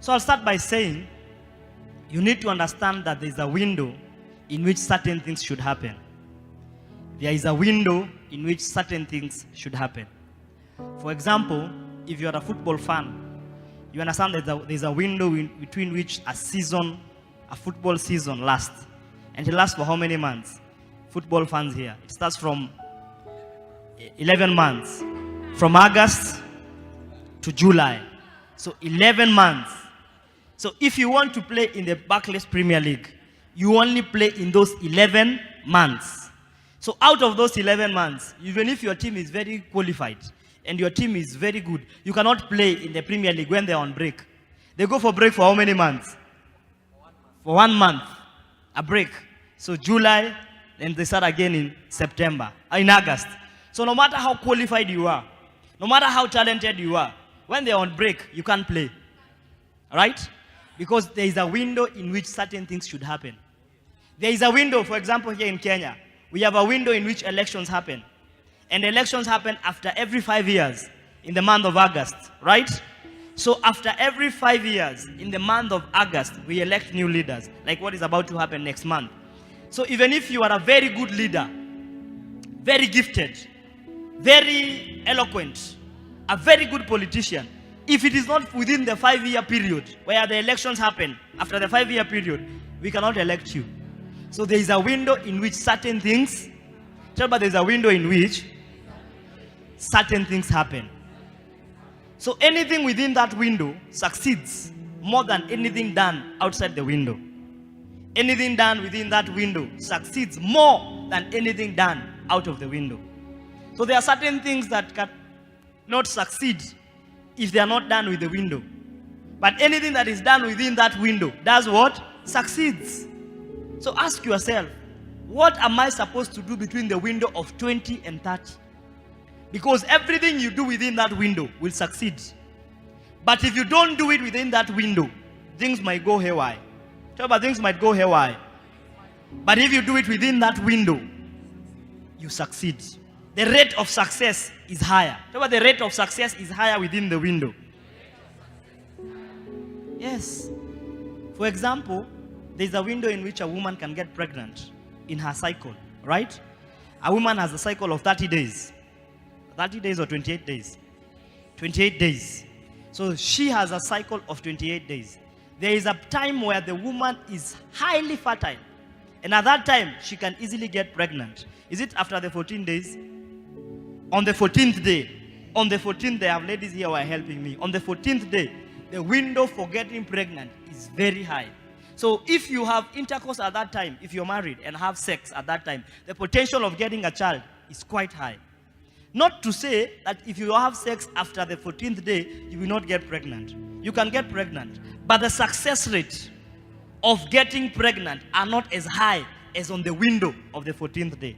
So I'll start by saying, you need to understand that there's a window in which certain things should happen. There is a window in which certain things should happen. For example, if you're a football fan, you understand that there's a window between which a football season lasts. And it lasts for how many months? Football fans here. It starts from 11 months. From August to July. So 11 months. So if you want to play in the Barclays Premier League, you only play in those 11 months. So out of those 11 months, even if your team is very qualified and your team is very good, you cannot play in the Premier League when they're on break. They go for break for how many months? For 1 month. A break. So July, then they start again in September, in August. So no matter how qualified you are, no matter how talented you are, when they're on break, you can't play. Right? Because there is a window in which certain things should happen. There is a window, for example, here in Kenya. We have a window in which elections happen. And elections happen after every 5 years in the month of August, right? So after every 5 years in the month of August, we elect new leaders, like what is about to happen next month. So even if you are a very good leader, very gifted, very eloquent, a very good politician, if it is not within the 5-year period where the elections happen, after the 5-year period, we cannot elect you. So there is a window in which certain things, but there is a window in which certain things happen. So anything within that window succeeds more than anything done outside the window. Anything done within that window succeeds more than anything done out of the window. So there are certain things that cannot succeed if they are not done with the window. But anything that is done within that window does what? Succeeds. So ask yourself, what am I supposed to do between the window of 20 and 30? Because everything you do within that window will succeed. But if you don't do it within that window, things might go haywire. Things might go haywire. But if you do it within that window, you succeed. The rate of success is higher. The rate of success is higher within the window. Yes. For example, there's a window in which a woman can get pregnant in her cycle, right? A woman has a cycle of 30 days. 30 days or 28 days? 28 days. So she has a cycle of 28 days. There is a time where the woman is highly fertile. And at that time, she can easily get pregnant. Is it after the 14 days? On the 14th day. On the 14th day, I have ladies here who are helping me. On the 14th day, the window for getting pregnant is very high. So if you have intercourse at that time, if you're married and have sex at that time, the potential of getting a child is quite high. Not to say that if you have sex after the 14th day, you will not get pregnant. You can get pregnant. But the success rate of getting pregnant are not as high as on the window of the 14th day.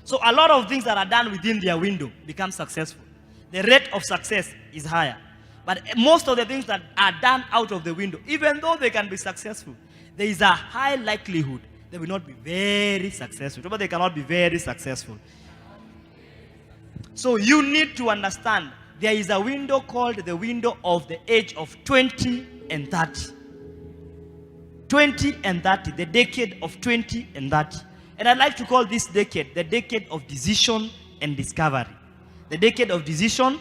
So a lot of things that are done within their window become successful. The rate of success is higher. But most of the things that are done out of the window, even though they can be successful, there is a high likelihood they will not be very successful. But they cannot be very successful. So you need to understand there is a window called the window of the age of 20 and 30. 20 and 30, the decade of 20 and 30. And I'd like to call this decade the decade of decision and discovery. The decade of decision.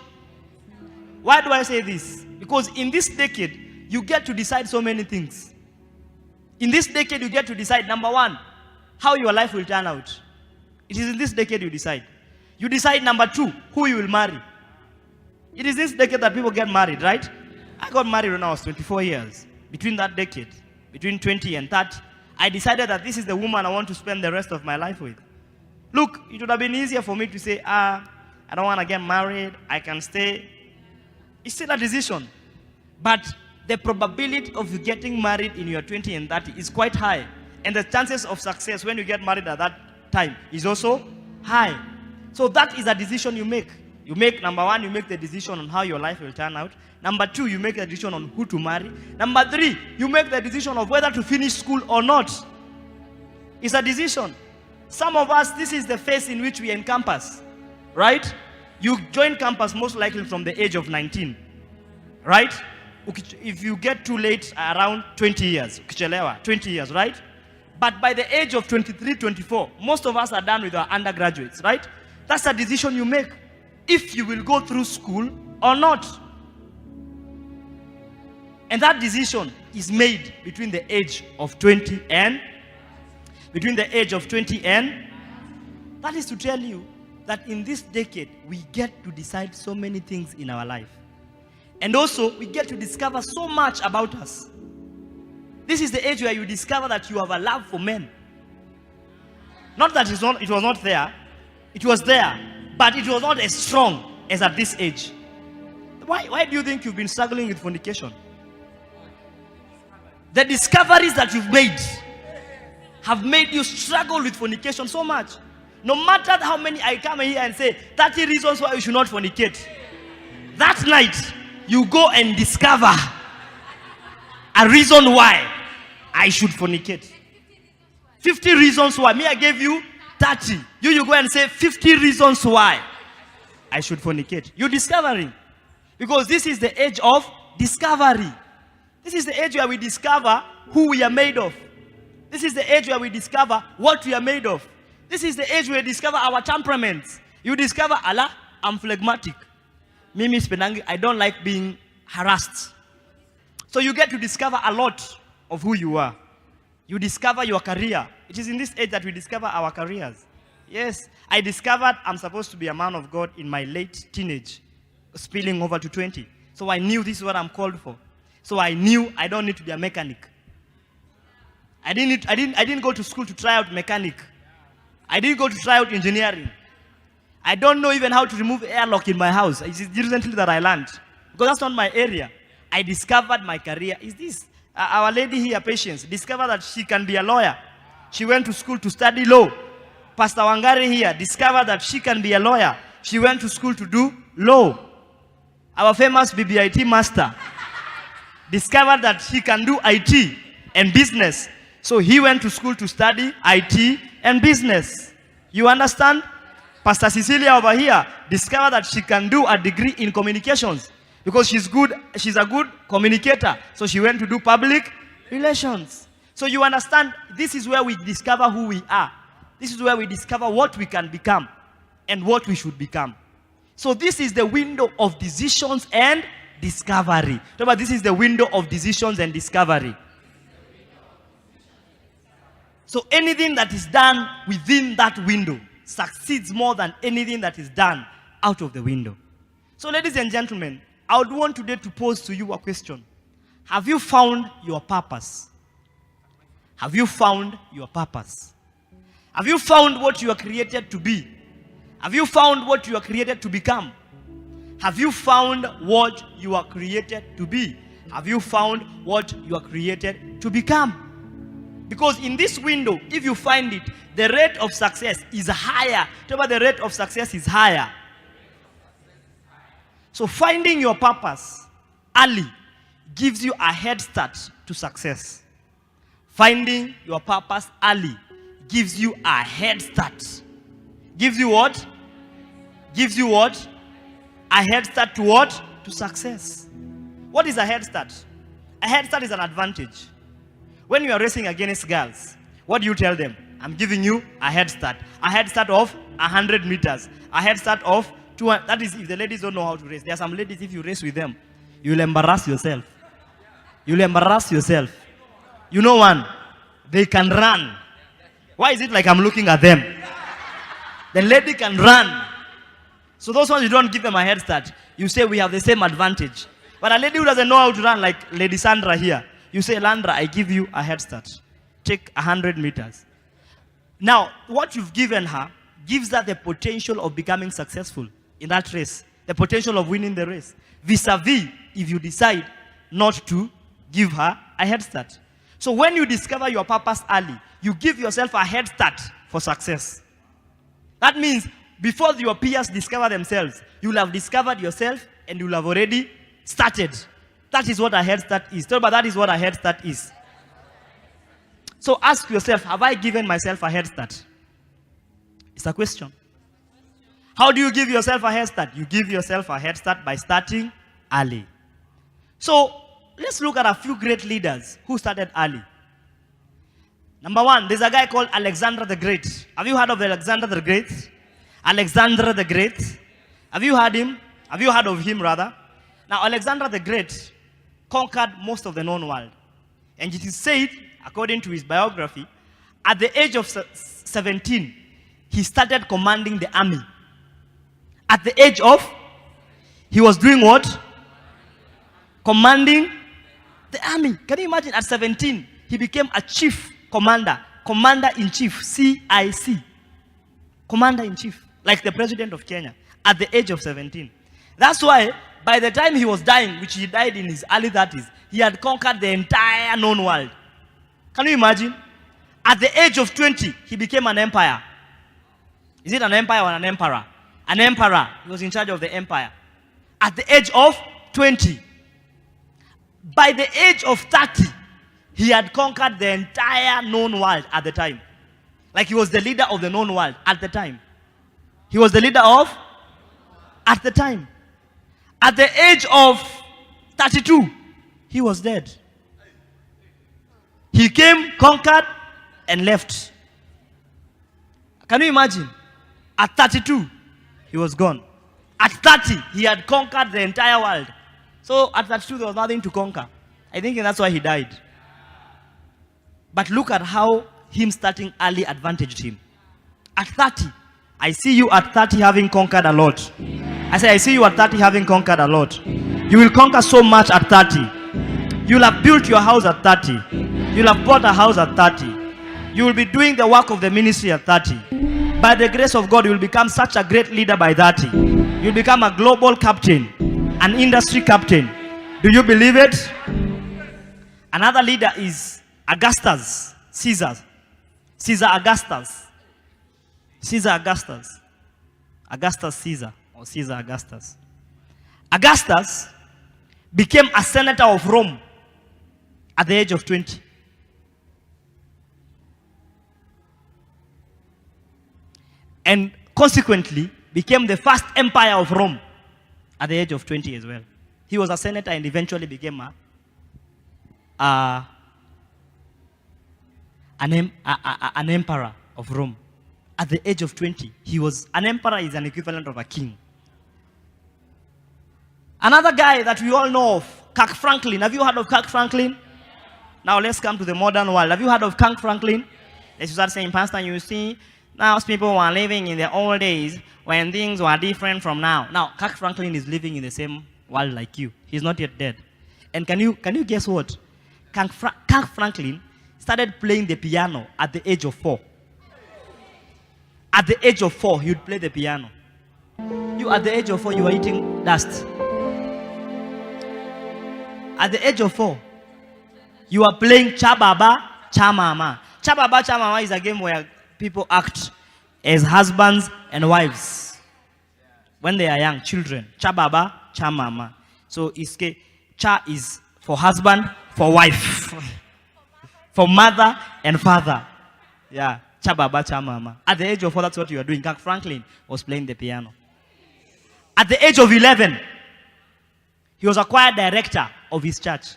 Why do I say this? Because in this decade, you get to decide so many things. In this decade, you get to decide, number one, how your life will turn out. It is in this decade you decide. You decide, number two, who you will marry. It is this decade that people get married, right? I got married when I was 24 years. Between that decade, between 20 and 30, I decided that this is the woman I want to spend the rest of my life with. Look, it would have been easier for me to say, I don't want to get married, I can stay. It's still a decision. But the probability of you getting married in your 20 and 30 is quite high. And the chances of success when you get married at that time is also high. So that is a decision you make. You make, number one, you make the decision on how your life will turn out. Number two, you make the decision on who to marry. Number three, you make the decision of whether to finish school or not. It's a decision. Some of us, this is the phase in which we encompass, right? You join campus most likely from the age of 19, right? if you get too late around 20 years, ukichelewa, 20 years, right? But by the age of 23, 24, most of us are done with our undergraduates, right? That's a decision you make. If you will go through school or not. And that decision is made between the age of 20 and that is to tell you that in this decade, we get to decide so many things in our life. And also, we get to discover so much about us. This is the age where you discover that you have a love for men. Not that it was not there. It was there. But it was not as strong as at this age. Why do you think you've been struggling with fornication? The discoveries that you've made have made you struggle with fornication so much. No matter how many I come here and say 30 reasons why you should not fornicate. That night, you go and discover a reason why I should fornicate. 50 reasons why. Me, I gave you 30. You go and say 50 reasons why I should fornicate. You're discovering. Because this is the age of discovery. This is the age where we discover who we are made of. This is the age where we discover what we are made of. This is the age where we discover our temperaments. You discover, Allah, I'm phlegmatic. Mimi Spenangi, I don't like being harassed. So you get to discover a lot of who you are. You discover your career. It is in this age that we discover our careers. Yes, I discovered I'm supposed to be a man of God in my late teenage, spilling over to 20. So I knew this is what I'm called for. So I knew I don't need to be a mechanic. I didn't go to school to try out mechanic. I didn't go to try out engineering. I don't know even how to remove airlock in my house. It's recently that I learned. Because that's not my area. I discovered my career. Is this? Our lady here, Patience, discovered that she can be a lawyer. She went to school to study law. Pastor Wangari here discovered that she can be a lawyer. She went to school to do law. Our famous BBIT master discovered that he can do IT and business. So he went to school to study IT and business. You understand? Pastor Cecilia over here discovered that she can do a degree in communications because she's a good communicator. So she went to do public relations. So you understand, this is where we discover who we are. This is where we discover what we can become and what we should become. So this is the window of decisions and discovery. Remember, this is the window of decisions and discovery. So anything that is done within that window succeeds more than anything that is done out of the window. So ladies and gentlemen, I would want today to pose to you a question. Have you found your purpose? Have you found your purpose? Have you found what you are created to be? Have you found what you are created to become? Have you found what you are created to be? Have you found what you are created to become? Because in this window, if you find it, the rate of success is higher. Remember, the rate of success is higher. So finding your purpose early gives you a head start to success. Finding your purpose early gives you a head start. Gives you what? Gives you what? A head start to what? To success. What is a head start? A head start is an advantage. When you are racing against girls, what do you tell them? I'm giving you a head start. A head start of 100 meters. A head start of 200. That is if the ladies don't know how to race. There are some ladies, if you race with them, you'll embarrass yourself. You'll embarrass yourself. You know one, they can run. Why is it like I'm looking at them? The lady can run. So those ones, you don't give them a head start. You say we have the same advantage. But a lady who doesn't know how to run, like Lady Sandra here, you say, Landra, I give you a head start. Take 100 meters. Now, what you've given her gives her the potential of becoming successful in that race. The potential of winning the race. Vis-a-vis, if you decide not to give her a head start. So when you discover your purpose early, you give yourself a head start for success. That means before your peers discover themselves, you will have discovered yourself and you will have already started. That is what a head start is. Tell me, that is what a head start is. So ask yourself, have I given myself a head start? It's a question. How do you give yourself a head start? You give yourself a head start by starting early. So let's look at a few great leaders who started early. Number one, there's a guy called Alexander the Great. Have you heard of Alexander the Great? Alexander the Great. Have you heard him? Have you heard of him, rather? Now, Alexander the Great conquered most of the known world. And it is said, according to his biography, at the age of 17, he started commanding the army. At the age of, he was doing what? Commanding the army. Can you imagine? At 17, he became a chief commander. Commander-in-chief, CIC. Commander-in-chief. Like the president of Kenya. At the age of 17. That's why, by the time he was dying, which he died in his early 30s, he had conquered the entire known world. Can you imagine? At the age of 20, he became an empire. Is it an empire or an emperor? An emperor. He was in charge of the empire. At the age of 20. By the age of 30, he had conquered the entire known world at the time. Like he was the leader of the known world at the time. He was the leader of at the time. At the age of 32, he was dead. He came, conquered, and left. Can you imagine? At 32, he was gone. At 30, he had conquered the entire world. So at 32, there was nothing to conquer. I think that's why he died. But look at how him starting early advantaged him. At 30, I see you at 30 having conquered a lot. I say, I see you at 30 having conquered a lot. You will conquer so much at 30. You'll have built your house at 30. You'll have bought a house at 30. You will be doing the work of the ministry at 30. By the grace of God, you will become such a great leader by 30. You'll become a global captain, an industry captain. Do you believe it? Another leader is Augustus, Caesar. Caesar Augustus. Caesar Augustus. Augustus Caesar, or Caesar Augustus. Augustus became a senator of Rome at the age of 20. And consequently, became the first empire of Rome at the age of 20 as well. He was a senator and eventually became an emperor of Rome. At the age of 20, he was an emperor is an equivalent of a king. Another guy that we all know of, Kirk Franklin. Have you heard of Kirk Franklin? Now let's come to the modern world. Have you heard of Kirk Franklin? Let's start saying, Pastor, you see, now people were living in the old days when things were different from now. Now, Kirk Franklin is living in the same world like you. He's not yet dead. And can you guess what? Kirk Franklin started playing the piano at the age of 4. At the age of 4, he would play the piano. You, at the age of 4, you were eating dust. At the age of 4, you are playing Cha Baba, Cha Mama. Cha Baba, Cha Mama is a game where people act as husbands and wives when they are young children. Cha Baba, Cha Mama. So Cha is for husband, for wife, for mother and father. Yeah, Cha Baba, Cha Mama. At the age of 4, that's what you are doing. Kirk Franklin was playing the piano. At the age of 11, he was a choir director of his church.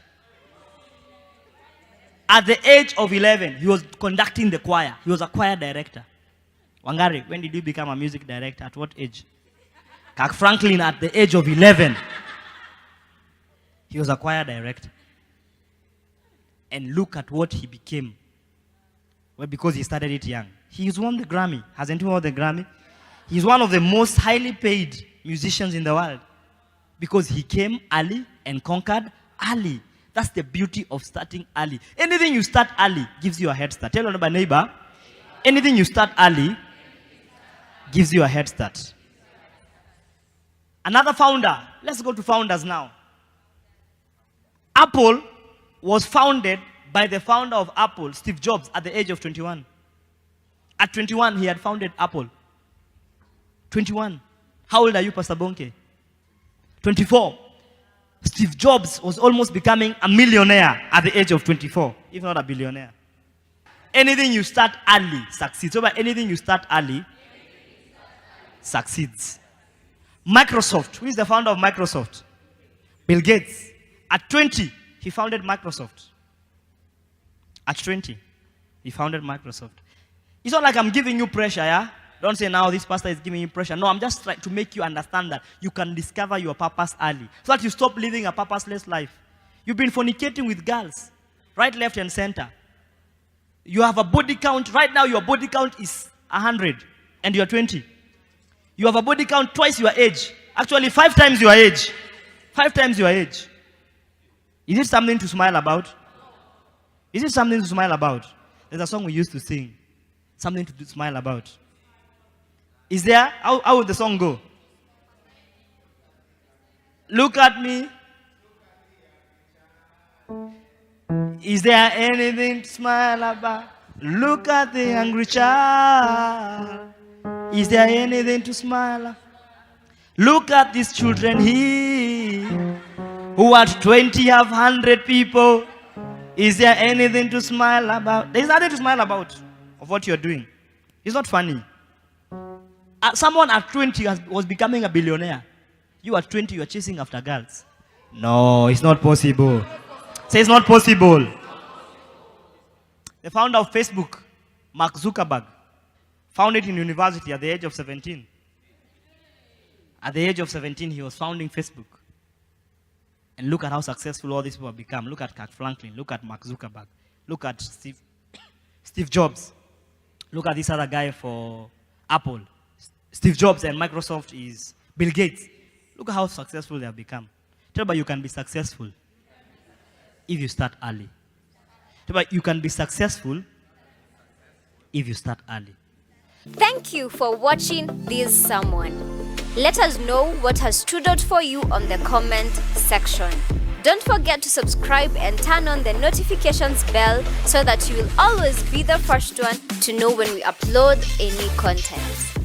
At the age of 11, he was conducting the choir. He was a choir director. Wangari, when did you become a music director? At what age? Kirk Franklin, at the age of 11, he was a choir director. And look at what he became. Well, because he started it young. He's won the Grammy. Hasn't he won the Grammy? He's one of the most highly paid musicians in the world. Because he came early and conquered early. That's the beauty of starting early. Anything you start early gives you a head start. Tell your neighbor, anything you start early gives you a head start. Another founder. Let's go to founders now. Apple was founded by the founder of Apple, Steve Jobs, at the age of 21. At 21, he had founded Apple. 21. How old are you, Pastor Bonke? 24. Steve Jobs was almost becoming a millionaire at the age of 24, if not a billionaire. Anything you start early succeeds. So by anything you start early succeeds. Microsoft. Who is the founder of Microsoft? Bill Gates. At 20, he founded Microsoft. At 20, he founded Microsoft. It's not like I'm giving you pressure, yeah? Don't say now this pastor is giving you pressure. No, I'm just trying to make you understand that you can discover your purpose early. So that you stop living a purposeless life. You've been fornicating with girls, right, left, and center. You have a body count. Right now, your body count is 100, and you're 20. You have a body count twice your age. Actually, 5 times your age. 5 times your age. Is it something to smile about? Is it something to smile about? There's a song we used to sing. Something to smile about. Is there? How would the song go? Look at me. Is there anything to smile about? Look at the hungry child. Is there anything to smile at? Look at these children here, who at 20 have 100 people. Is there anything to smile about? There is nothing to smile about of what you're doing. It's not funny. Someone at 20 was becoming a billionaire. You at 20, you are chasing after girls. No, it's not possible. Say it's not possible. The founder of Facebook, Mark Zuckerberg, found it in university at the age of 17. At the age of 17, he was founding Facebook. And look at how successful all these people have become. Look at Kirk Franklin. Look at Mark Zuckerberg. Look at Steve Jobs. Look at this other guy for Apple. Steve Jobs and Microsoft is Bill Gates. Look at how successful they have become. Tell me you can be successful if you start early. Tell me you can be successful if you start early. Thank you for watching this sermon. Let us know what has stood out for you on the comment section. Don't forget to subscribe and turn on the notifications bell so that you will always be the first one to know when we upload any content.